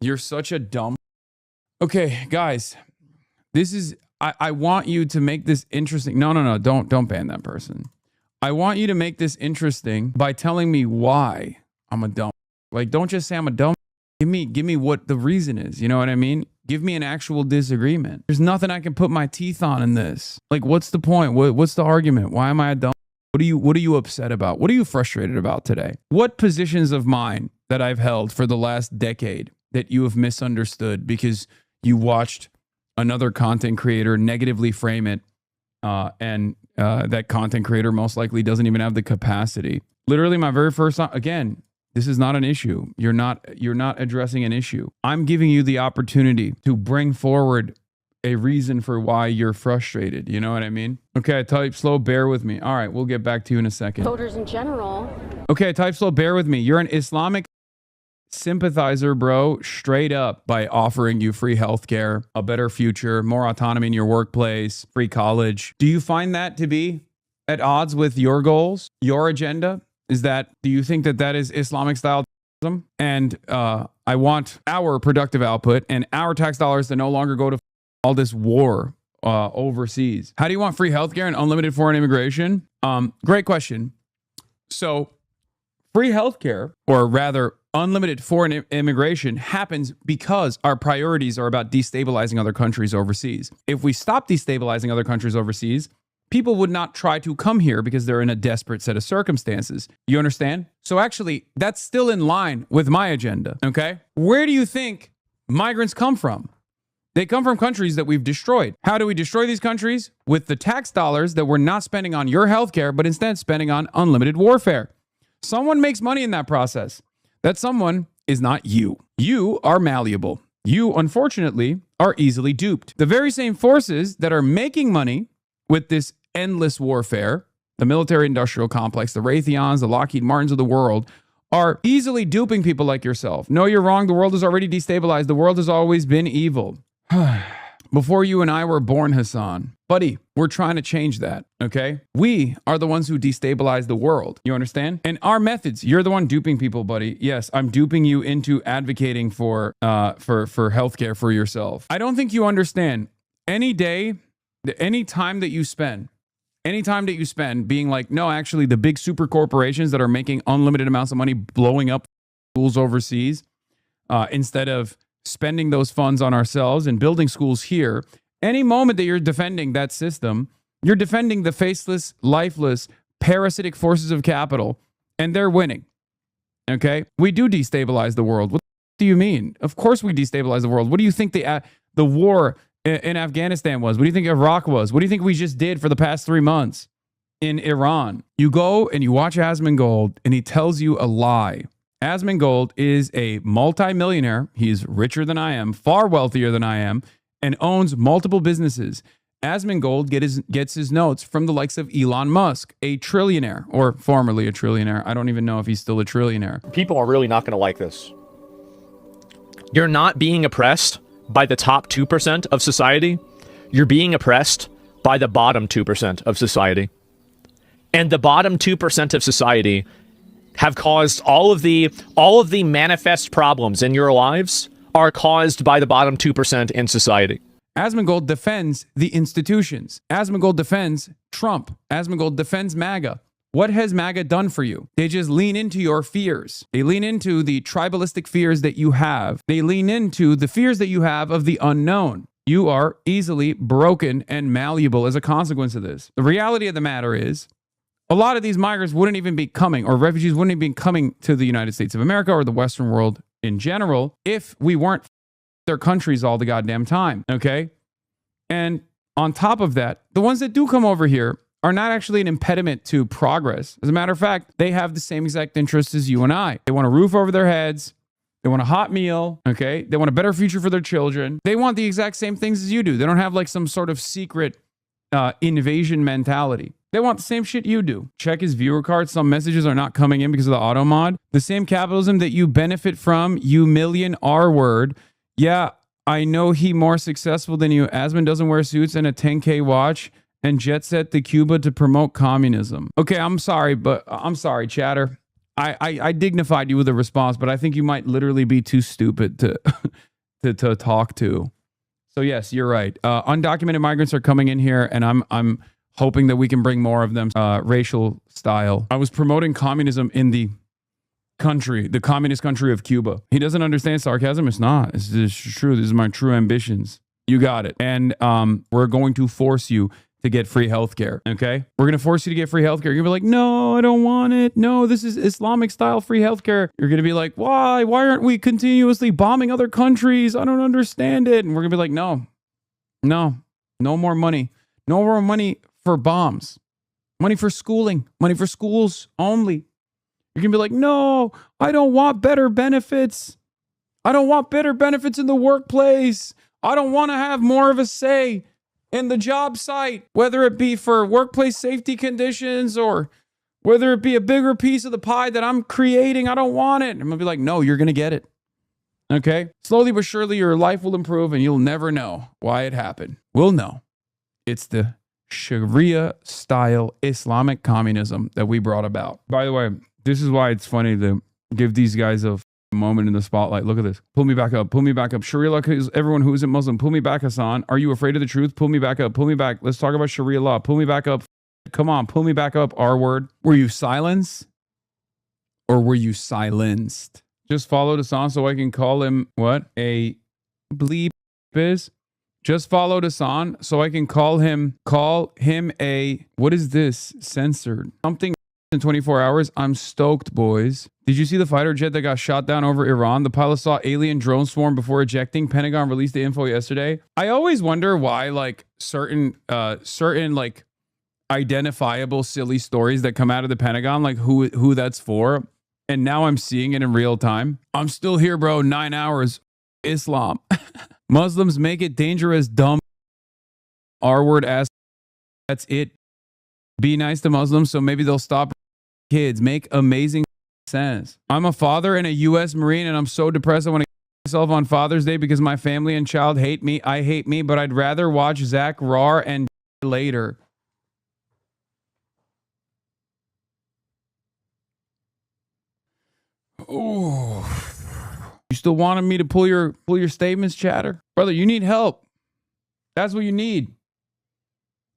You're such a dumb. Okay, guys, this is, I want you to make this interesting. No, don't ban that person. I want you to make this interesting by telling me why I'm a dumb. Like, don't just say I'm a dumb. Give me what the reason is. You know what I mean? Give me an actual disagreement. There's nothing I can put my teeth on in this. Like, what's the point? What's the argument? Why am I a dumb? What are you upset about? What are you frustrated about today? What positions of mine that I've held for the last decade that you have misunderstood because you watched another content creator negatively frame it, and that content creator most likely doesn't even have the capacity. Literally, my very first time, again, this is not an issue. You're not addressing an issue. I'm giving you the opportunity to bring forward a reason for why you're frustrated. You know what I mean? Okay, type slow, bear with me. All right, we'll get back to you in a second. Voters in general. Okay, type slow, bear with me. You're an Islamic sympathizer, bro, straight up, by offering you free healthcare, a better future, more autonomy in your workplace, free college. Do you find that to be at odds with your goals, your agenda? Do you think that is Islamic style? And I want our productive output and our tax dollars to no longer go to all this war overseas. How do you want free healthcare and unlimited foreign immigration? Great question. So free healthcare, or rather unlimited foreign immigration, happens because our priorities are about destabilizing other countries overseas. If we stop destabilizing other countries overseas, people would not try to come here because they're in a desperate set of circumstances. You understand? So actually, that's still in line with my agenda, okay? Where do you think migrants come from? They come from countries that we've destroyed. How do we destroy these countries? With the tax dollars that we're not spending on your healthcare, but instead spending on unlimited warfare. Someone makes money in that process. That someone is not you. You are malleable. You, unfortunately, are easily duped. The very same forces that are making money with this endless warfare, the military-industrial complex, the Raytheons, the Lockheed Martins of the world, are easily duping people like yourself. No, you're wrong. The world is already destabilized. The world has always been evil. Before you and I were born, Hassan. Buddy, we're trying to change that, okay? We are the ones who destabilize the world. You understand? And our methods, you're the one duping people, buddy. Yes, I'm duping you into advocating for healthcare for yourself. I don't think you understand. Any day, any time that you spend being like, no, actually, the big super corporations that are making unlimited amounts of money blowing up schools overseas, instead of spending those funds on ourselves and building schools here, any moment that you're defending that system, you're defending the faceless, lifeless, parasitic forces of capital, and they're winning. Okay? We do destabilize the world. What do you mean? Of course we destabilize the world. What do you think the war in Afghanistan was? What do you think Iraq was? What do you think we just did for the past 3 months in Iran? You go and you watch Asmongold, and he tells you a lie. Asmongold is a multimillionaire. He's richer than I am, far wealthier than I am, and owns multiple businesses. Asmongold gets his notes from the likes of Elon Musk, a trillionaire, or formerly a trillionaire. I don't even know if he's still a trillionaire. People are really not going to like this. You're not being oppressed by the top 2% of society. You're being oppressed by the bottom 2% of society. And the bottom 2% of society have caused all of the manifest problems in your lives are caused by the bottom 2% in society. Asmongold defends the institutions. Asmongold defends Trump. Asmongold defends MAGA. What has MAGA done for you? They just lean into your fears. They lean into the tribalistic fears that you have. They lean into the fears that you have of the unknown. You are easily broken and malleable as a consequence of this. The reality of the matter is, a lot of these migrants wouldn't even be coming, or refugees wouldn't even be coming to the United States of America or the Western world in general if we weren't their countries all the goddamn time, okay? And on top of that, the ones that do come over here are not actually an impediment to progress. As a matter of fact, they have the same exact interests as you and I. They want a roof over their heads. They want a hot meal, okay? They want a better future for their children. They want the exact same things as you do. They don't have like some sort of secret invasion mentality. They want the same shit you do. Check his viewer card. Some messages are not coming in because of the auto mod. The same capitalism that you benefit from, you million R word. Yeah, I know he more successful than you. Asmon doesn't wear suits and a 10K watch and jet set to Cuba to promote communism. Okay, I'm sorry, chatter. I dignified you with a response, but I think you might literally be too stupid to to talk to. So yes, you're right. Undocumented migrants are coming in here, and I'm hoping that we can bring more of them. Racial style. I was promoting communism in the communist country of Cuba. He doesn't understand sarcasm. It's not. It's true. This is my true ambitions. You got it. And we're going to force you to get free healthcare. Okay? We're going to force you to get free healthcare. You're going to be like, no, I don't want it. No, this is Islamic style free healthcare. You're going to be like, why? Why aren't we continuously bombing other countries? I don't understand it. And we're going to be like, no more money. No more money for bombs. Money for schooling. Money for schools only. You're going to be like, no, I don't want better benefits. I don't want better benefits in the workplace. I don't want to have more of a say in the job site, whether it be for workplace safety conditions or whether it be a bigger piece of the pie that I'm creating. I don't want it. I'm going to be like, no, you're going to get it. Okay? Slowly but surely, your life will improve and you'll never know why it happened. We'll know. It's the Sharia-style Islamic communism that we brought about. By the way, this is why it's funny to give these guys a moment in the spotlight. Look at this. Pull me back up. Pull me back up. Sharia law is everyone who isn't Muslim. Pull me back, Hassan. Are you afraid of the truth? Pull me back up. Pull me back. Let's talk about Sharia law. Pull me back up. Come on. Pull me back up. R word. Were you silenced? Or were you silenced? Just followed Hassan so I can call him what? A bleep is? Just followed Hassan so I can call him a, what is this? Censored. Something in 24 hours. I'm stoked, boys. Did you see the fighter jet that got shot down over Iran? The pilot saw alien drone swarm before ejecting. Pentagon released the info yesterday. I always wonder why like certain like identifiable silly stories that come out of the Pentagon, like who that's for. And now I'm seeing it in real time. I'm still here, bro. 9 hours. Islam. Muslims make it dangerous, dumb. R-word ass. That's it. Be nice to Muslims so maybe they'll stop kids. Make amazing sense. I'm a father and a U.S. Marine and I'm so depressed I want to kill myself on Father's Day because my family and child hate me. I hate me, but I'd rather watch Zach Rar and later. Oh. You still wanted me to pull your statements, chatter? Brother, you need help. That's what you need.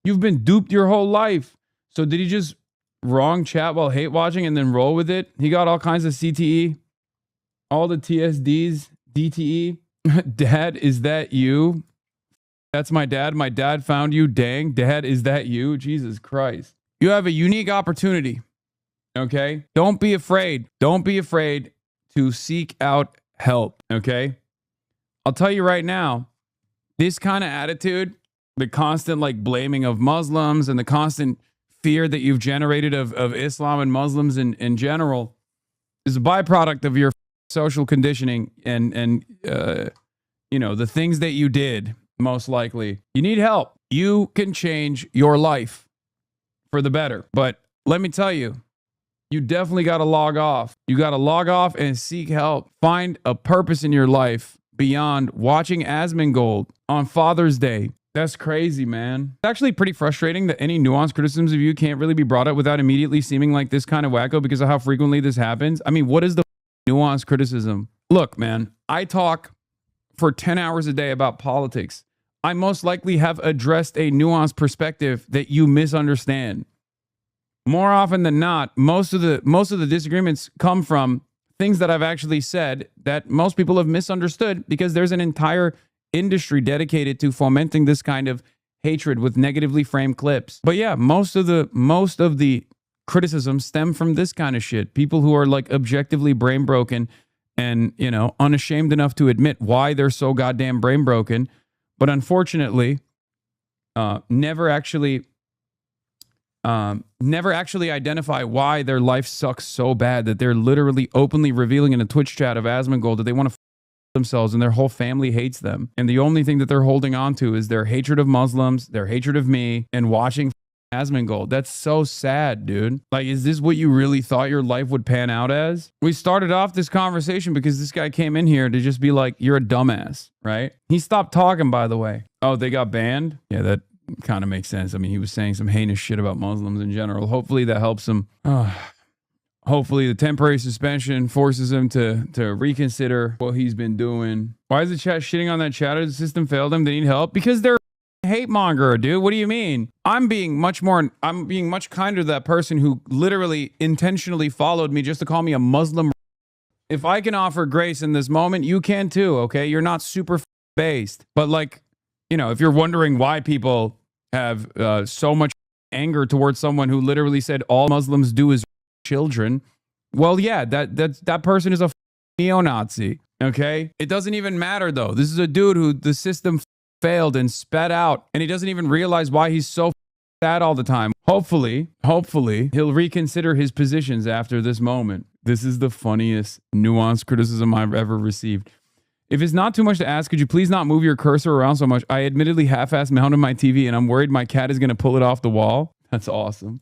You've been duped your whole life. So did he just wrong chat while hate watching and then roll with it? He got all kinds of CTE, all the TSDs, DTE. Dad, is that you? That's my dad. My dad found you. Dang, Dad, is that you? Jesus Christ. You have a unique opportunity. Okay? Don't be afraid. Don't be afraid to seek out help. Okay? I'll tell you right now, this kind of attitude, the constant like blaming of Muslims and the constant fear that you've generated of Islam and Muslims in general is a byproduct of your social conditioning and you know, the things that you did, most likely. You need help. You can change your life for the better. But let me tell you, you definitely got to log off. You got to log off and seek help. Find a purpose in your life beyond watching Asmongold on Father's Day. That's crazy, man. It's actually pretty frustrating that any nuanced criticisms of you can't really be brought up without immediately seeming like this kind of wacko because of how frequently this happens. I mean, what is the nuanced criticism? Look, man, I talk for 10 hours a day about politics. I most likely have addressed a nuanced perspective that you misunderstand. More often than not, most of the disagreements come from things that I've actually said that most people have misunderstood because there's an entire industry dedicated to fomenting this kind of hatred with negatively framed clips. But yeah, most of the criticisms stem from this kind of shit. People who are like objectively brain broken and, you know, unashamed enough to admit why they're so goddamn brain broken, but unfortunately, never actually identify why their life sucks so bad that they're literally openly revealing in a Twitch chat of Asmongold that they want to themselves and their whole family hates them. And the only thing that they're holding on to is their hatred of Muslims, their hatred of me, and watching Asmongold. That's so sad, dude. Like, is this what you really thought your life would pan out as? We started off this conversation because this guy came in here to just be like, you're a dumbass, right? He stopped talking, by the way. Oh, they got banned? Yeah, that kind of makes sense. I mean, he was saying some heinous shit about Muslims in general. Hopefully that helps him. Hopefully the temporary suspension forces him to reconsider what he's been doing. Why is the chat shitting on that chatter? The system failed him. They need help because they're hate monger, dude. What do you mean? I'm being much kinder to that person who literally intentionally followed me just to call me a Muslim. If I can offer grace in this moment, you can too, okay? You're not super based. But like, you know, if you're wondering why people have so much anger towards someone who literally said all Muslims do is children, well, yeah, that person is a neo-Nazi, okay? It doesn't even matter though. This is a dude who the system failed and spat out, and he doesn't even realize why he's so sad all the time. Hopefully, he'll reconsider his positions after this moment. This is the funniest nuanced criticism I've ever received. If it's not too much to ask, could you please not move your cursor around so much? I admittedly half-assed mounted my TV, and I'm worried my cat is going to pull it off the wall. That's awesome.